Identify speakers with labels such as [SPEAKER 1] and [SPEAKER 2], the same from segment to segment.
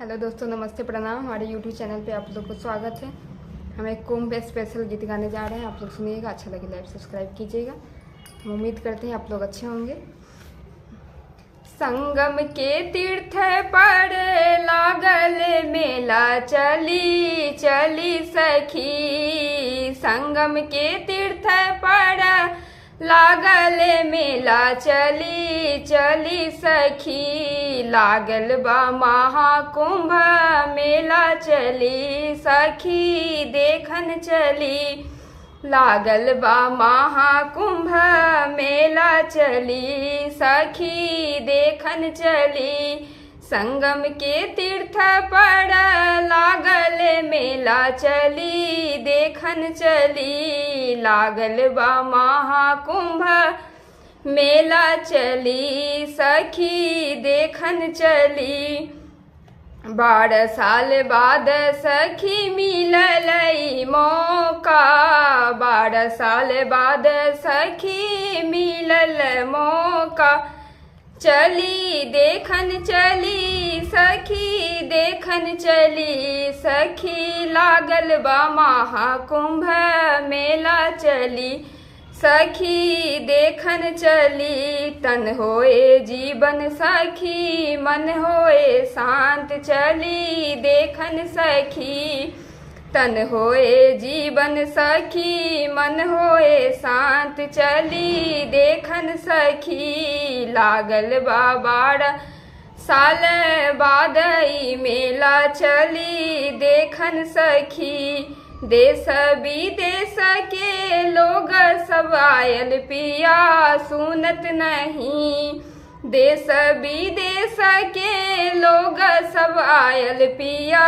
[SPEAKER 1] Hello दोस्तों, नमस्ते, प्रणाम। हमारे यूट्यूब चैनल पे आप लोग को स्वागत है। हम एक कुंभ स्पेशल गीत गाने जा रहे हैं। आप लोग सुनिएगा, अच्छा लगे लाइक सब्सक्राइब कीजिएगा। हम उम्मीद करते हैं आप लोग अच्छे होंगे। संगम के तीर्थ पर लागल मेला, चली चली सखी। संगम के तीर्थ पर लागल मेला, चली चली सखी। लागल बा महाकुंभ मेला, चली सखी देखन चली। लागल बा महाकुंभ मेला, चली सखी देखन चली। संगम के तीर्थ पर लागल मेला, चली देखन चली। लागल बा महाकुंभ मेला, चली सखी देखन चली। 12 साल बाद सखी मिलल मौका, 12 साल बाद सखी मिलल मौका। चली देखन चली सखी देखन चली सखी। लागल बा महाकुंभ मेला, चली सखी देखन चली। तन होए जीवन सखी, मन होए शांत, चली देखन सखी। तन होए जीवन सखी, मन होए शांत, चली देखन सखी। लागल बा 12 साल बाद मेला, चली देखन सखी। देश विदेश के लोग सब आयल पिया, सुनत नहीं। देश विदेश के लोग सब आयल पिया,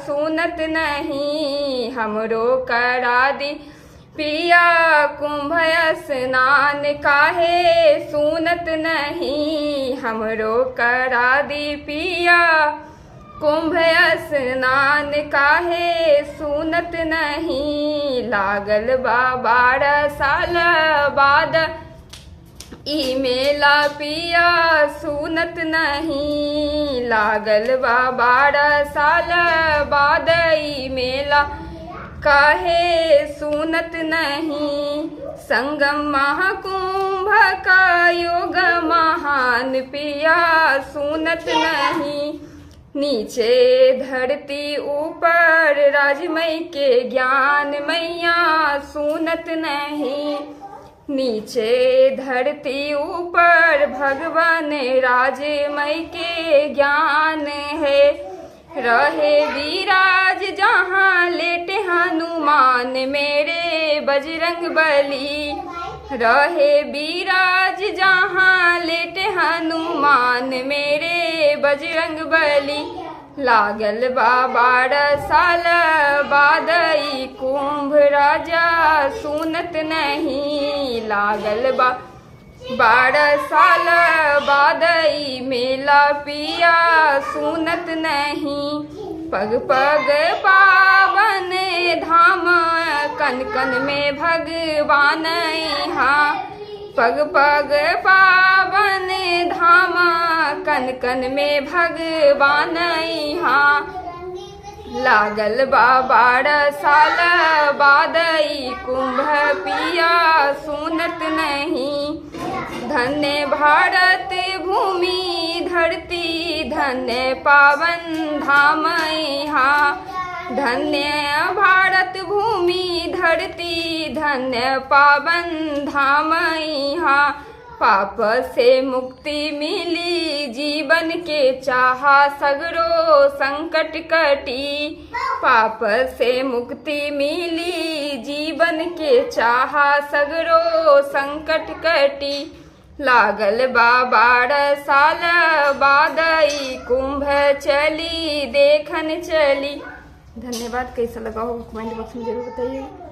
[SPEAKER 1] सुनत नहीं। हमरो करा दी पिया कुंभ स्नान, काहे सुनत नहीं। हमरो करा दी पिया कुंभ स्नान, काहे सुनत नहीं। लागल बा 12 साल बाद ई मेला, पिया सुनत नहीं। लागल बा 12 साल बाद ई मेला, काहे सुनत नहीं। संगम महाकुंभ का योग महान, पिया सुनत नहीं। नीचे धरती ऊपर राजमय के ज्ञान, मैया सुनत नहीं। नीचे धरती ऊपर भगवान राजमय के ज्ञान है। रहे विराज जहाँ लेटे हनुमान, मेरे बजरंग बली। रहे विराज जहाँ लेटे हनुमान, मेरे बजरंग बली। लागल बा 12 साल बाद ई कुंभ राजा, सुनत नहीं। लागल बा 12 साल बाद ई मेला, पिया सुनत नहीं। पग पग पावन धाम, कन कन में भगवान यहाँ। पग पग पावन धाम, कन कन में भगवान यहाँ। लागल बा 12 साल बाद ई कुंभ, पिया सुनत नहीं। धन्य भारत भूमि धरती, धन्य पावन धाम यहाँ। धन्य भारत भूमि धरती, धन्य पावन धाम यहाँ। पाप से मुक्ति मिली, जीवन के चाहा सगरो संकट कटी। पाप से मुक्ति मिली, जीवन के चाहा सगरो संकट कटी। लागल बा 12 साल बाद ई कुंभ, चली देखन चली। धन्यवाद। कैसा लगा हो कमेंट बॉक्स में जरूर बताइए।